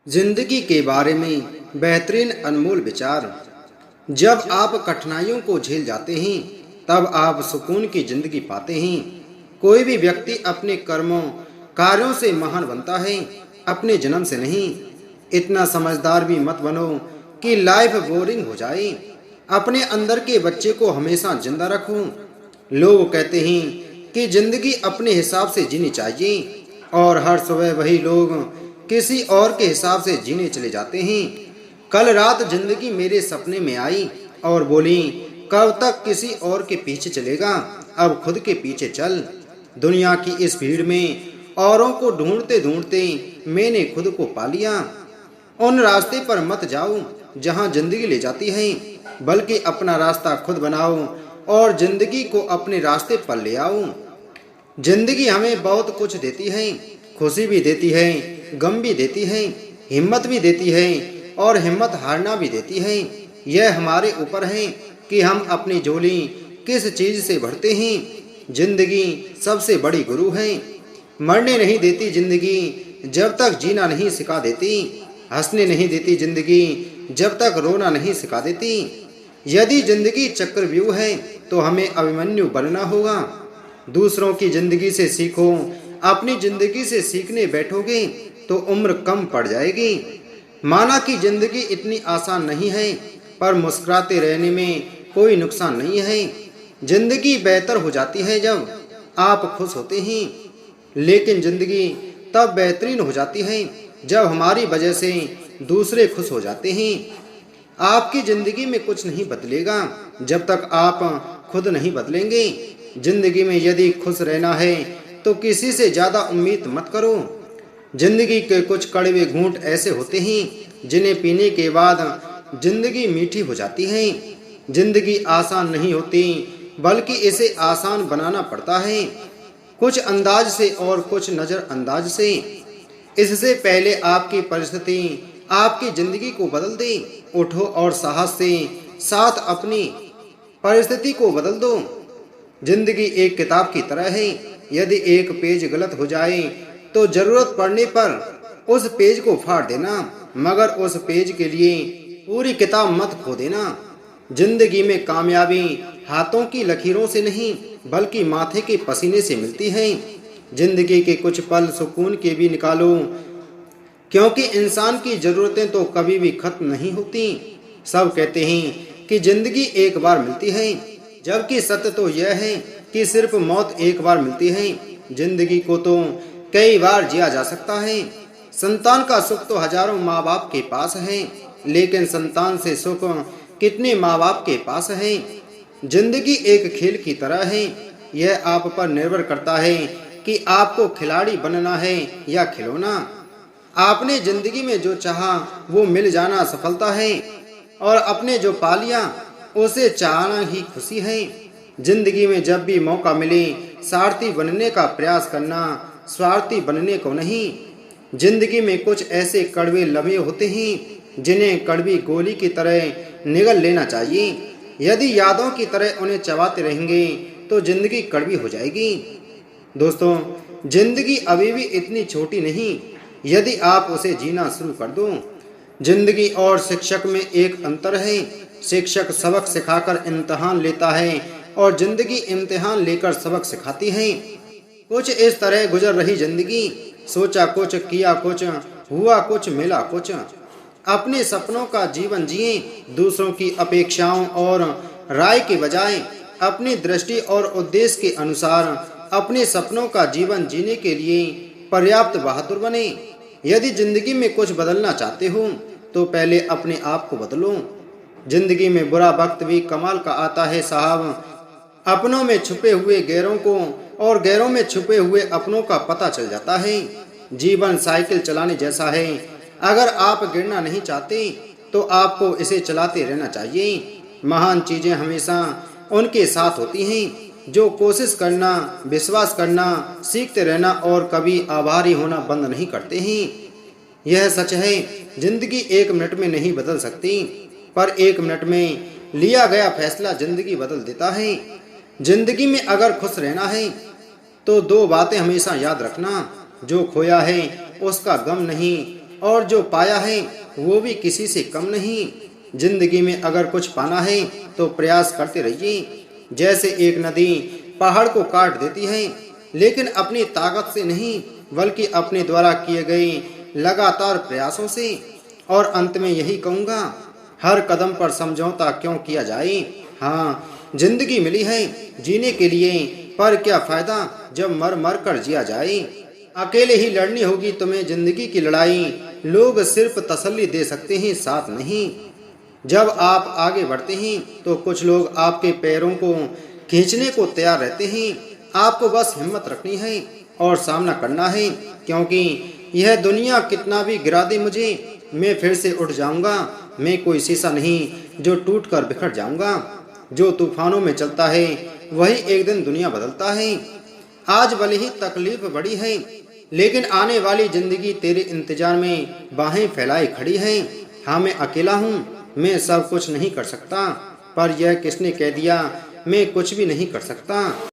जिंदगी के बारे में बेहतरीन अनमोल विचार। जब आप कठिनाइयों को झेल जाते हैं तब आप सुकून की जिंदगी पाते हैं। कोई भी व्यक्ति अपने कर्मों कार्यों से महान बनता है, अपने जन्म से नहीं। इतना समझदार भी मत बनो कि लाइफ बोरिंग हो जाए। अपने अंदर के बच्चे को हमेशा जिंदा रखो। लोग कहते हैं कि जिंदगी अपने हिसाब से जीनी चाहिए और हर सुबह वही लोग किसी और के हिसाब से जीने चले जाते हैं। कल रात जिंदगी मेरे सपने में आई और बोली, कब तक किसी और के पीछे चलेगा, अब खुद के पीछे चल। दुनिया की इस भीड़ में औरों को ढूंढते ढूंढते मैंने खुद को पा लिया। उन रास्ते पर मत जाओ जहां जिंदगी ले जाती है, बल्कि अपना रास्ता खुद बनाओ और जिंदगी को अपने रास्ते पर ले आओ। जिंदगी हमें बहुत कुछ देती है, खुशी भी देती है, गम भी देती है, हिम्मत भी देती है और हिम्मत हारना भी देती है। यह हमारे ऊपर है कि हम अपनी झोली किस चीज से भरते हैं। जिंदगी सबसे बड़ी गुरु है। मरने नहीं देती जिंदगी जब तक जीना नहीं सिखा देती। हंसने नहीं देती जिंदगी जब तक रोना नहीं सिखा देती। यदि जिंदगी चक्रव्यूह है तो हमें अभिमन्यु बनना होगा। दूसरों की जिंदगी से सीखो, अपनी जिंदगी से सीखने बैठोगे तो उम्र कम पड़ जाएगी। माना कि जिंदगी इतनी आसान नहीं है, पर मुस्कुराते रहने में कोई नुकसान नहीं है। जिंदगी बेहतर हो जाती है जब आप खुश होते हैं, लेकिन जिंदगी तब बेहतरीन हो जाती है जब हमारी वजह से दूसरे खुश हो जाते हैं। आपकी जिंदगी में कुछ नहीं बदलेगा जब तक आप खुद नहीं बदलेंगे। जिंदगी में यदि खुश रहना है तो किसी से ज्यादा उम्मीद मत करो। जिंदगी के कुछ कड़वे घूंट ऐसे होते हैं जिन्हें पीने के बाद जिंदगी मीठी हो जाती है। जिंदगी आसान नहीं होती, बल्कि इसे आसान बनाना पड़ता है, कुछ अंदाज से और कुछ नजरअंदाज से। इससे पहले आपकी परिस्थिति आपकी जिंदगी को बदल दे, उठो और साहस से साथ अपनी परिस्थिति को बदल दो। जिंदगी एक किताब की तरह है। यदि एक पेज गलत हो जाए तो जरूरत पड़ने पर उस पेज को फाड़ देना, मगर उस पेज के लिए पूरी किताब मत खो देना। जिंदगी में कामयाबी हाथों की लकीरों से नहीं, बल्कि माथे के पसीने से मिलती है। जिंदगी के कुछ पल सुकून के भी निकालो, क्योंकि इंसान की जरूरतें तो कभी भी खत्म नहीं होती। सब कहते हैं कि जिंदगी एक बार मिलती है, जबकि सत्य तो यह है कि सिर्फ मौत एक बार मिलती है। जिंदगी को तो कई बार जिया जा सकता है। संतान का सुख तो हजारों माँ बाप के पास है, लेकिन संतान से सुख कितने माँ बाप के पास है। जिंदगी एक खेल की तरह है। यह आप पर निर्भर करता है कि आपको खिलाड़ी बनना है या खिलौना। आपने जिंदगी में जो चाहा वो मिल जाना सफलता है, और अपने जो पा लिया उसे चाहना ही खुशी है। जिंदगी में जब भी मौका मिले सारथी बनने का प्रयास करना, स्वार्थी बनने को नहीं। जिंदगी में कुछ ऐसे कड़वे लम्हे होते हैं जिन्हें कड़वी गोली की तरह निगल लेना चाहिए। यदि यादों की तरह उन्हें चबाते रहेंगे तो जिंदगी कड़वी हो जाएगी। दोस्तों, जिंदगी अभी भी इतनी छोटी नहीं यदि आप उसे जीना शुरू कर दो। जिंदगी और शिक्षक में एक अंतर है। शिक्षक सबक सिखाकर इम्तिहान लेता है और जिंदगी इम्तिहान लेकर सबक सिखाती है। कुछ इस तरह गुजर रही जिंदगी। सोचा कुछ, किया कुछ, हुआ कुछ, मिला कुछ। अपने सपनों का जीवन जिए, दूसरों की अपेक्षाओं और राय के बजाय अपनी दृष्टि और उद्देश्य के अनुसार अपने सपनों का जीवन जीने के लिए पर्याप्त बहादुर बने। यदि जिंदगी में कुछ बदलना चाहते हो तो पहले अपने आप को बदलो। जिंदगी में बुरा वक्त भी कमाल का आता है साहब। अपनों में छुपे हुए गैरों को और गैरों में छुपे हुए अपनों का पता चल जाता है। जीवन साइकिल चलाने जैसा है। अगर आप गिरना नहीं चाहते तो आपको इसे चलाते रहना चाहिए। महान चीजें हमेशा उनके साथ होती हैं जो कोशिश करना, विश्वास करना, सीखते रहना और कभी आभारी होना बंद नहीं करते हैं। यह सच है, जिंदगी एक मिनट में नहीं बदल सकती, पर एक मिनट में लिया गया फैसला जिंदगी बदल देता है। जिंदगी में अगर खुश रहना है तो दो बातें हमेशा याद रखना। जो खोया है उसका गम नहीं, और जो पाया है वो भी किसी से कम नहीं। जिंदगी में अगर कुछ पाना है तो प्रयास करते रहिए। जैसे एक नदी पहाड़ को काट देती है, लेकिन अपनी ताकत से नहीं बल्कि अपने द्वारा किए गए लगातार प्रयासों से। और अंत में यही कहूँगा, हर कदम पर समझौता क्यों किया जाए। हाँ, जिंदगी मिली है जीने के लिए, पर क्या फायदा जब मर मर कर जिया जाए। अकेले ही लड़नी होगी तुम्हें जिंदगी की लड़ाई। लोग सिर्फ तसल्ली दे सकते हैं, साथ नहीं। जब आप आगे बढ़ते हैं तो कुछ लोग आपके पैरों को खींचने को तैयार रहते हैं। आपको बस हिम्मत रखनी है और सामना करना है, क्योंकि यह दुनिया कितना भी गिरा दे मुझे, मैं फिर से उठ जाऊंगा। मैं कोई शीशा नहीं जो टूट कर बिखर जाऊंगा। जो तूफानों में चलता है वही एक दिन दुनिया बदलता है। आज भले ही तकलीफ बड़ी है, लेकिन आने वाली जिंदगी तेरे इंतजार में बाहें फैलाए खड़ी है। हाँ, मैं अकेला हूँ, मैं सब कुछ नहीं कर सकता, पर यह किसने कह दिया मैं कुछ भी नहीं कर सकता।